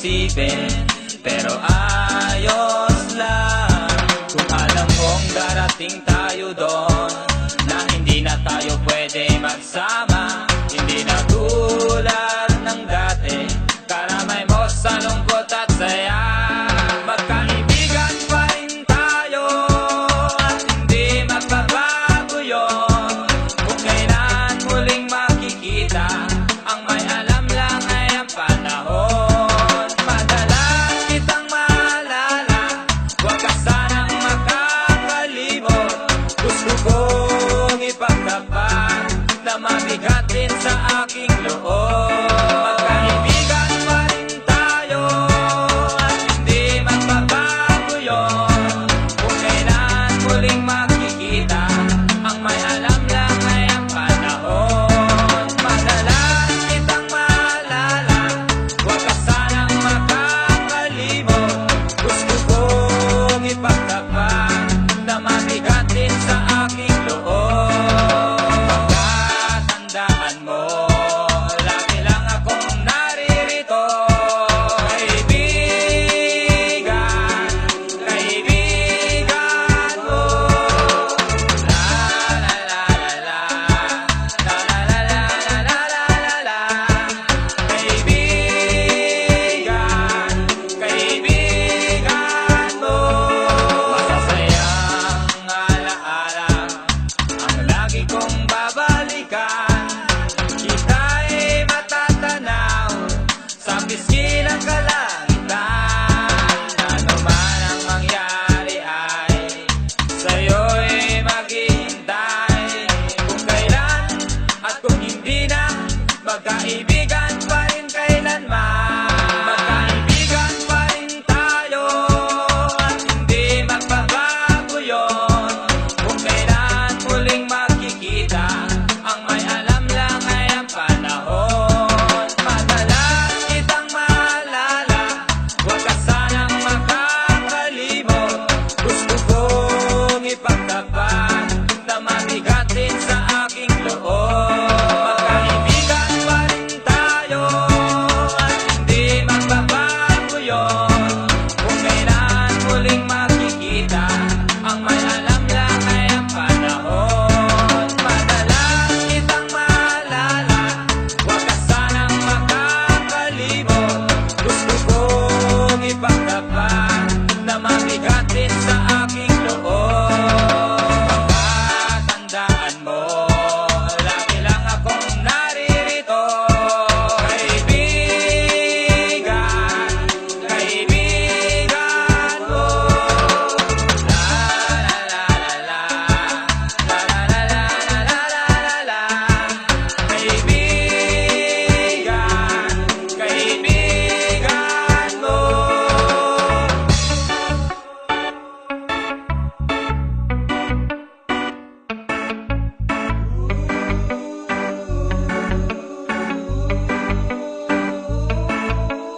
isipin, pero ayos lang. Kung alam kong darating tayo doon, na hindi na tayo pwede magsama, hindi na tulad ng dati, karamay mo sa lungkot at saya. Magkaibigan pa rin tayo at hindi magbabago yun. Kung kailan muling makikita, ang may alam lang ay ang panahon. Madalas kitang maalala, huwag ka sanang makakalimot. Gusto kong ipagtapat na mabigat din sa aking loob. Magkaibigan pa rin tayo at hindi magbabago yun. Kung kailan muling makikita, ang may alam lang ay ang panahon. Madalas kitang maalala, huwag ka sanang makakalimot. Gusto kong ipagtapat na mabigat din sa aking loob. Pagkatandaan mo, lagi lang akong naririto. Kaibigan, kaibigan mo. La la la la la, la la la la la la la. Kaibigan, kaibigan mo. Masasayang alaala ang lagi kong babalikan. Kita'y matatanaw sa pisngi ng kalangitan. Ano man ang mangyari ay sa'yo'y maghihintay. Kung kailan at kung hindi na, magkaibigan pa rin kailanman. Magkaibigan pa rin tayo at hindi magbabago yun. Kung kailan muling makikita, ang may alam lang ay ang panahon. Madalas kitang maalala, huwag ka sanang makakalimot. Gusto kong ipagtapat na mabigat din sa aking loob. Magkaibigan pa rin tayo at hindi magbabago yun. Kung kailan muling makikita, ang may alam lang ay ang panahon. Madalas kitang maalala, huwag ka sanang makakalimot. Gusto kong ipagtapat na mabigat din sa aking loob. Pagkatandaan mo, lagi lang akong naririto. Kaibigan, kaibigan mo. La la la la la, la la la la la la. Kaibigan, kaibigan mo.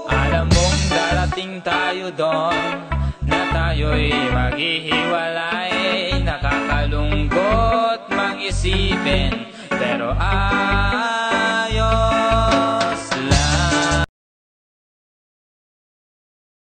Alam mong darating tayo doon, na tayo'y maghihiwalay. Nakakalungkot mang isipin, pero